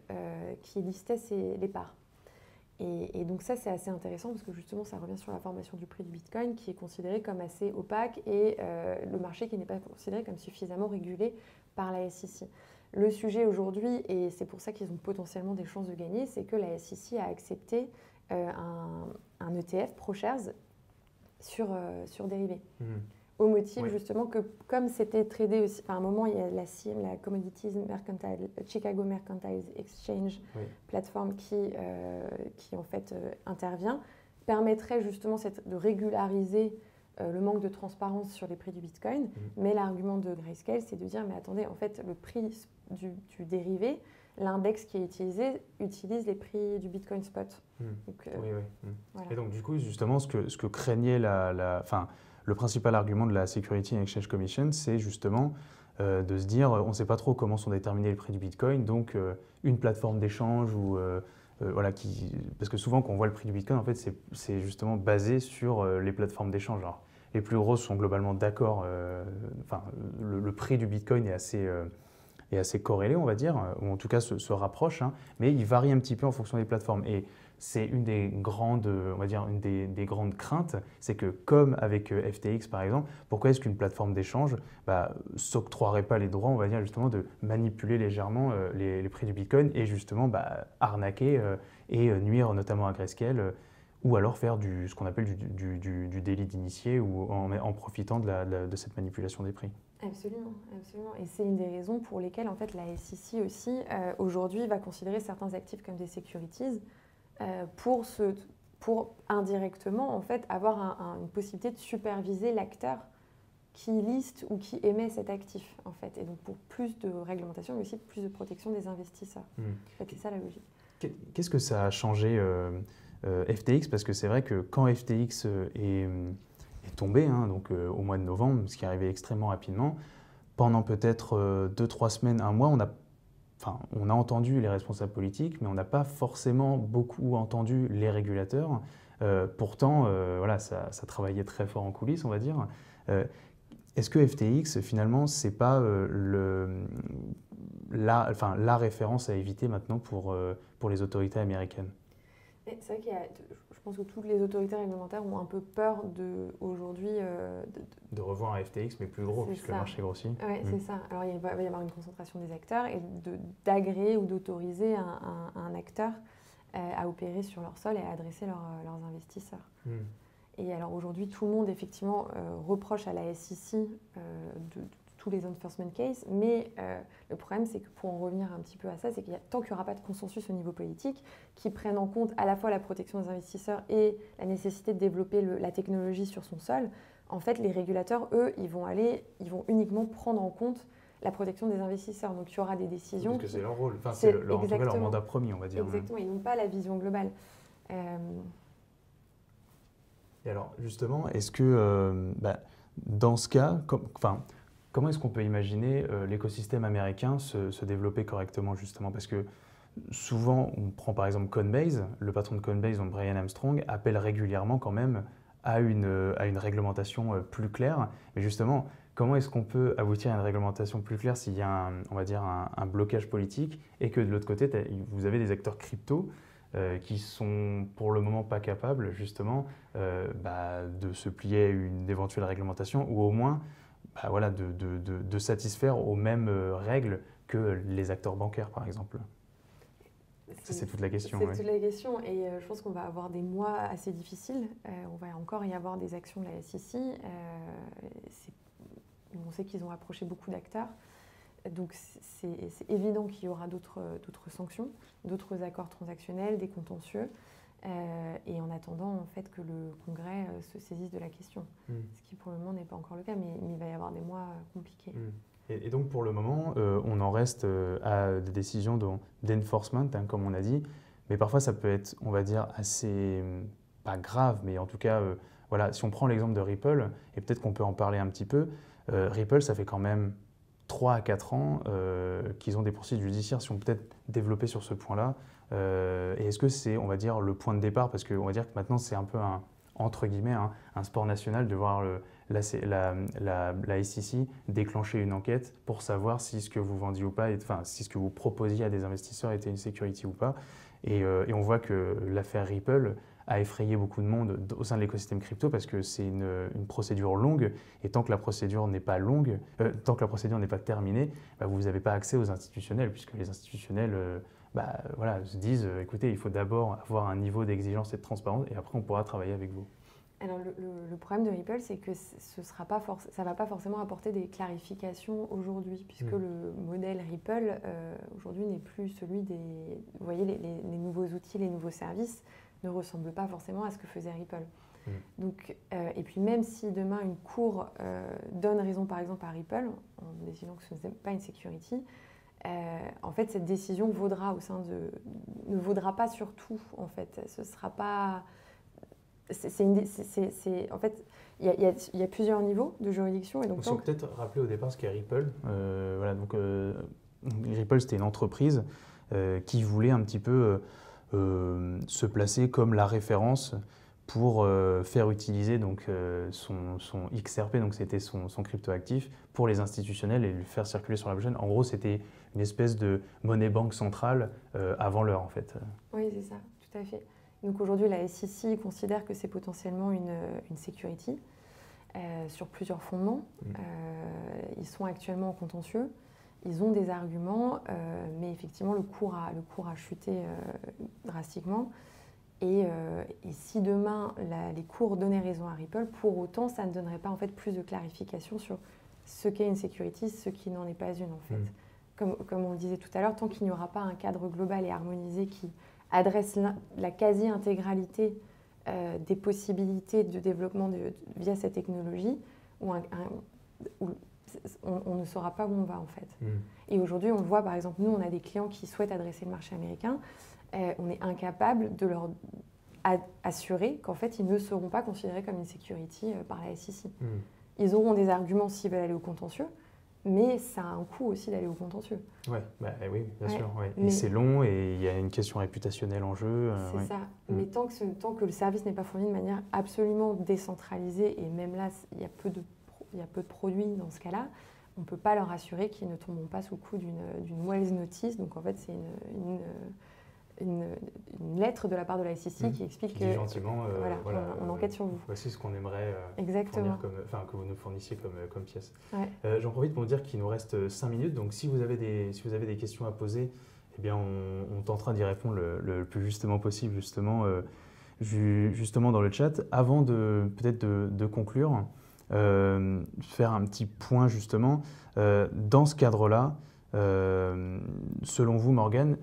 qui listaient les parts. Et donc ça, c'est assez intéressant parce que justement, ça revient sur la formation du prix du Bitcoin qui est considéré comme assez opaque et le marché qui n'est pas considéré comme suffisamment régulé par la SEC. Le sujet aujourd'hui, et c'est pour ça qu'ils ont potentiellement des chances de gagner, c'est que la SEC a accepté un ETF ProShares sur dérivés. Au motif justement que comme c'était tradé aussi, à un moment il y a la CIM, la Commodities Mercantile, Chicago Mercantile Exchange plateforme qui en fait intervient, permettrait justement de régulariser le manque de transparence sur les prix du Bitcoin. Mais l'argument de Grayscale, c'est de dire mais attendez, en fait le prix du dérivé, l'index qui est utilisé utilise les prix du Bitcoin spot. Donc, voilà. Et donc du coup justement ce que craignait le principal argument de la Security and Exchange Commission, c'est justement de se dire on ne sait pas trop comment sont déterminés les prix du Bitcoin, donc une plateforme d'échange ou voilà, parce que souvent quand on voit le prix du Bitcoin, en fait, c'est justement basé sur les plateformes d'échange. Alors, les plus grosses sont globalement d'accord, le prix du Bitcoin est assez corrélé, on va dire, ou en tout cas se rapproche, hein, mais il varie un petit peu en fonction des plateformes. Et c'est une des grandes, on va dire, une des grandes craintes, c'est que comme avec FTX par exemple, pourquoi est-ce qu'une plateforme d'échange s'octroierait pas les droits, on va dire justement, de manipuler légèrement les prix du Bitcoin et justement arnaquer et nuire notamment à Grayscale ou alors faire ce qu'on appelle du délit d'initié ou en profitant de cette manipulation des prix. Absolument, absolument. Et c'est une des raisons pour lesquelles en fait la SEC aussi aujourd'hui va considérer certains actifs comme des securities pour indirectement en fait avoir une possibilité de superviser l'acteur qui liste ou qui émet cet actif en fait. Et donc pour plus de réglementation mais aussi plus de protection des investisseurs. En fait, c'est ça la logique. Qu'est-ce que ça a changé FTX, parce que c'est vrai que quand FTX est tombé, hein, donc au mois de novembre, ce qui est arrivé extrêmement rapidement, pendant peut-être 2-3 semaines, un mois, on a entendu les responsables politiques, mais on n'a pas forcément beaucoup entendu les régulateurs. Pourtant, voilà, ça travaillait très fort en coulisses, on va dire. Est-ce que FTX, finalement, c'est pas la référence à éviter maintenant pour les autorités américaines? C'est vrai je pense que toutes les autorités réglementaires ont un peu peur aujourd'hui de revoir un FTX, mais plus gros, puisque le marché grossit. Oui, c'est ça. Alors il va y avoir une concentration des acteurs et d'agréer ou d'autoriser un acteur à opérer sur leur sol et à adresser leurs investisseurs. Et alors aujourd'hui, tout le monde effectivement reproche à la SEC de tous les enforcement cases, mais le problème c'est que pour en revenir un petit peu à ça, c'est tant qu'il n'y aura pas de consensus au niveau politique qui prenne en compte à la fois la protection des investisseurs et la nécessité de développer la technologie sur son sol, en fait les régulateurs, eux, ils vont uniquement prendre en compte la protection des investisseurs. Donc il y aura des décisions. Parce que c'est leur rôle, c'est en tout cas leur mandat premier, on va dire. Exactement, ils n'ont pas la vision globale. Et alors justement, est-ce que dans ce cas, comment est-ce qu'on peut imaginer l'écosystème américain se développer correctement justement? Parce que souvent, on prend par exemple Coinbase, le patron de Coinbase, donc Brian Armstrong, appelle régulièrement quand même à une réglementation plus claire. Mais justement, comment est-ce qu'on peut aboutir à une réglementation plus claire s'il y a on va dire un blocage politique et que de l'autre côté, vous avez des acteurs crypto qui sont pour le moment pas capables justement de se plier à une éventuelle réglementation ou au moins de satisfaire aux mêmes règles que les acteurs bancaires, par exemple? C'est toute la question. C'est toute la question et je pense qu'on va avoir des mois assez difficiles. On va encore y avoir des actions de la SEC. On sait qu'ils ont approché beaucoup d'acteurs. Donc c'est évident qu'il y aura d'autres sanctions, d'autres accords transactionnels, des contentieux. Et en attendant en fait que le Congrès se saisisse de la question, ce qui pour le moment n'est pas encore le cas, mais il va y avoir des mois compliqués. Et donc pour le moment, on en reste à des décisions d'enforcement, hein, comme on a dit, mais parfois ça peut être, on va dire, assez, pas grave, mais en tout cas, voilà, si on prend l'exemple de Ripple, et peut-être qu'on peut en parler un petit peu, Ripple, ça fait quand même 3 à 4 ans qu'ils ont des poursuites judiciaires, si on peut peut-être développer sur ce point-là. Et est-ce que c'est, on va dire, le point de départ, parce qu'on va dire que maintenant c'est un peu entre guillemets, un sport national de voir la SEC déclencher une enquête pour savoir si ce que vous vendiez ou pas, si ce que vous proposiez à des investisseurs était une security ou pas. Et on voit que l'affaire Ripple a effrayé beaucoup de monde au sein de l'écosystème crypto parce que c'est une procédure longue et tant que la procédure n'est pas tant que la procédure n'est pas terminée, vous n'avez pas accès aux institutionnels puisque les institutionnels voilà, se disent écoutez, il faut d'abord avoir un niveau d'exigence et de transparence et après on pourra travailler avec vous. Alors le problème de Ripple, c'est que ça ne va pas forcément apporter des clarifications aujourd'hui, puisque le modèle Ripple aujourd'hui n'est plus celui des... Vous voyez, les nouveaux outils, les nouveaux services ne ressemblent pas forcément à ce que faisait Ripple. Donc, et puis même si demain une cour donne raison par exemple à Ripple, en décidant que ce n'est pas une security, en fait cette décision vaudra ne vaudra pas sur tout, en fait. Ce sera pas... en fait, il y a plusieurs niveaux de juridiction. Et donc, il faut peut-être rappeler au départ ce qu'est Ripple. Voilà, donc, Ripple, c'était une entreprise qui voulait un petit peu se placer comme la référence pour faire utiliser donc, son XRP, donc c'était son cryptoactif, pour les institutionnels et le faire circuler sur la blockchain. En gros, c'était une espèce de monnaie banque centrale avant l'heure, en fait. Oui, c'est ça, tout à fait. Donc aujourd'hui, la SEC considère que c'est potentiellement une security sur plusieurs fondements. Ils sont actuellement en contentieux. Ils ont des arguments, mais effectivement, le cours a chuté drastiquement. Et si demain, les cours donnaient raison à Ripple, pour autant, ça ne donnerait pas en fait, plus de clarification sur ce qu'est une security, ce qui n'en est pas une, en fait. Comme on le disait tout à l'heure, tant qu'il n'y aura pas un cadre global et harmonisé qui adresse la quasi-intégralité des possibilités de développement via cette technologie, où on ne saura pas où on va en fait. Et aujourd'hui, on le voit par exemple, nous on a des clients qui souhaitent adresser le marché américain, on est incapable de leur assurer qu'en fait ils ne seront pas considérés comme une security par la SEC. Ils auront des arguments s'ils veulent aller au contentieux, mais ça a un coût aussi d'aller au contentieux. Oui, bien sûr. Ouais. Et c'est long et il y a une question réputationnelle en jeu. C'est ça. Mais tant que le service n'est pas fourni de manière absolument décentralisée, et même là, il y a peu de produits dans ce cas-là, on ne peut pas leur assurer qu'ils ne tomberont pas sous le coup d'une Wells Notice. Donc en fait, c'est une lettre de la part de la SEC qui explique qui dit gentiment, on enquête sur vous. Voici ce qu'on aimerait Exactement. que vous nous fournissiez comme pièce. Ouais. J'en profite pour vous dire qu'il nous reste 5 minutes, donc si vous avez des questions à poser, eh bien on tentera d'y répondre le plus justement possible, justement dans le chat. Avant peut-être de conclure, faire un petit point justement, dans ce cadre-là, selon vous Morgane,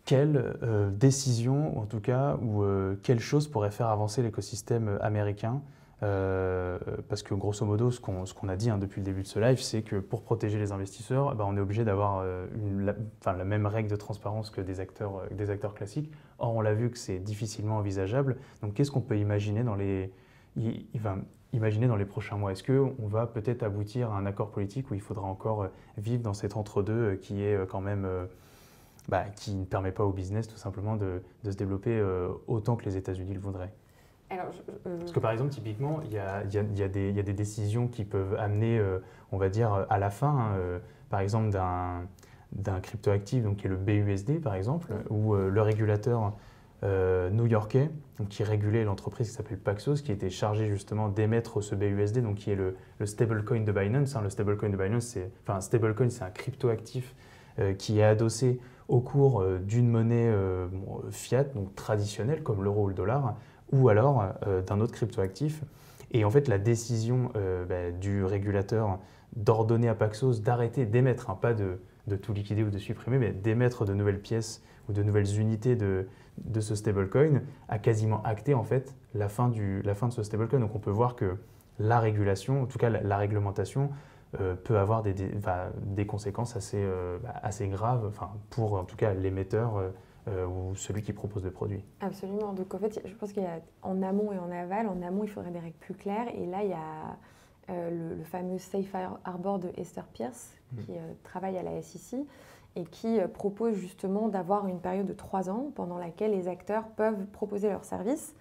quelle décision, en tout cas, ou quelle chose pourrait faire avancer l'écosystème américain parce que grosso modo, ce qu'on a dit depuis le début de ce live, c'est que pour protéger les investisseurs, on est obligé d'avoir la même règle de transparence que des acteurs classiques. Or, on l'a vu que c'est difficilement envisageable. Donc, qu'est-ce qu'on peut imaginer dans les prochains mois? Est-ce qu'on va peut-être aboutir à un accord politique où il faudra encore vivre dans cet entre-deux qui est quand même... qui ne permet pas au business tout simplement de se développer autant que les États-Unis le voudraient. Parce que par exemple, typiquement, il y a des décisions qui peuvent amener, on va dire, à la fin, par exemple, d'un cryptoactif, donc qui est le BUSD par exemple, où le régulateur new-yorkais, donc, qui régulait l'entreprise qui s'appelle Paxos, qui était chargé justement d'émettre ce BUSD, donc qui est le stablecoin de Binance. Le stablecoin de Binance, c'est un cryptoactif qui est adossé au cours d'une monnaie fiat, donc traditionnelle, comme l'euro ou le dollar, ou alors d'un autre cryptoactif. Et en fait, la décision du régulateur d'ordonner à Paxos d'arrêter d'émettre, pas de tout liquider ou de supprimer, mais d'émettre de nouvelles pièces ou de nouvelles unités de ce stablecoin, a quasiment acté en fait la fin de ce stablecoin. Donc on peut voir que la régulation, en tout cas la réglementation, peut avoir des conséquences assez graves pour en tout cas l'émetteur ou celui qui propose le produit. Absolument. Donc en fait, je pense qu'il y a en amont et en aval. En amont, il faudrait des règles plus claires. Et là, il y a le fameux Safe Harbor de Esther Pierce qui travaille à la SEC et qui propose justement d'avoir une période de 3 ans pendant laquelle les acteurs peuvent proposer leurs services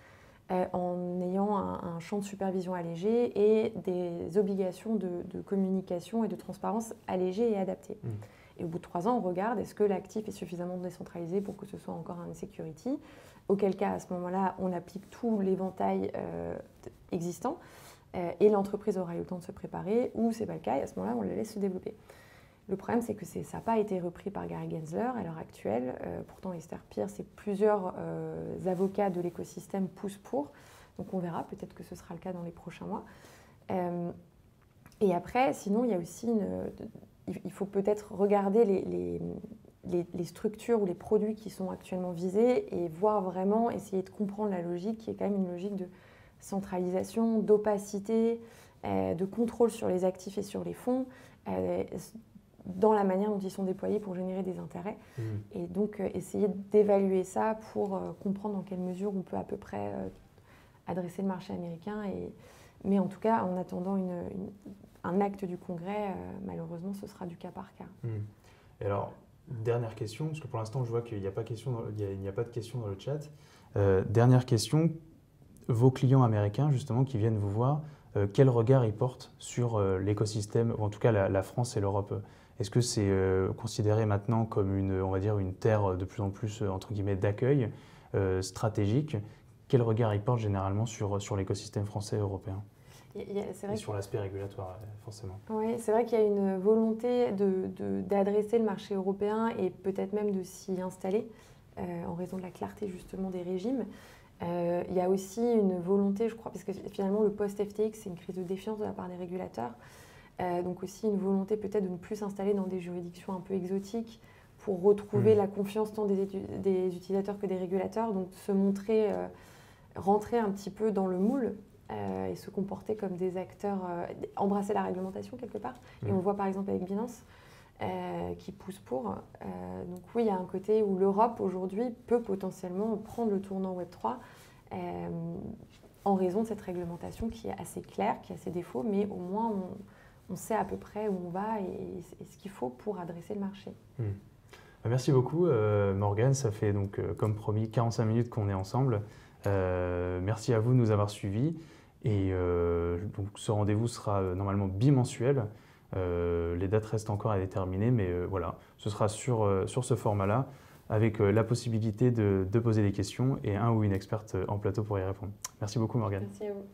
en ayant un champ de supervision allégé et des obligations de communication et de transparence allégées et adaptées. Et au bout de 3 ans, on regarde est-ce que l'actif est suffisamment décentralisé pour que ce soit encore un security. Auquel cas, à ce moment-là, on applique tout l'éventail existant et l'entreprise aura eu le temps de se préparer, ou c'est pas le cas, et à ce moment-là, on le laisse se développer. Le problème, c'est que ça n'a pas été repris par Gary Gensler à l'heure actuelle. Pourtant, Esther Pierce et plusieurs avocats de l'écosystème poussent pour. Donc on verra, peut-être que ce sera le cas dans les prochains mois. Et après, sinon, il y a aussi il faut peut-être regarder les structures ou les produits qui sont actuellement visés et voir vraiment, essayer de comprendre la logique qui est quand même une logique de centralisation, d'opacité, de contrôle sur les actifs et sur les fonds, dans la manière dont ils sont déployés pour générer des intérêts. Et donc, essayer d'évaluer ça pour comprendre dans quelle mesure on peut à peu près adresser le marché américain. Mais en tout cas, en attendant un acte du Congrès, malheureusement, ce sera du cas par cas. Et alors, dernière question, parce que pour l'instant, je vois qu'il n'y a pas de questions dans le chat. Dernière question, vos clients américains, justement, qui viennent vous voir, quel regard ils portent sur l'écosystème, ou en tout cas la France et l'Europe? Est-ce que c'est considéré maintenant comme on va dire une terre de plus en plus, entre guillemets, d'accueil stratégique? Quel regard ils portent généralement sur l'écosystème français et européen? Et sur l'aspect régulatoire, forcément. Oui, c'est vrai qu'il y a une volonté d'adresser le marché européen et peut-être même de s'y installer en raison de la clarté justement des régimes. Il y a aussi une volonté, je crois, parce que finalement le post-FTX, c'est une crise de défiance de la part des régulateurs. Donc aussi une volonté peut-être de ne plus s'installer dans des juridictions un peu exotiques pour retrouver la confiance tant des utilisateurs que des régulateurs. Donc se montrer, rentrer un petit peu dans le moule et se comporter comme des acteurs, embrasser la réglementation quelque part. Et on le voit par exemple avec Binance qui pousse pour. Donc oui, il y a un côté où l'Europe aujourd'hui peut potentiellement prendre le tournant Web3 en raison de cette réglementation qui est assez claire, qui a ses défauts, mais au moins on sait à peu près où on va et ce qu'il faut pour adresser le marché. Merci beaucoup Morgane, ça fait donc comme promis 45 minutes qu'on est ensemble. Merci à vous de nous avoir suivis et donc ce rendez-vous sera normalement bimensuel. Les dates restent encore à déterminer, mais voilà, ce sera sur ce format-là avec la possibilité de poser des questions et un ou une experte en plateau pour y répondre. Merci beaucoup Morgane. Merci à vous.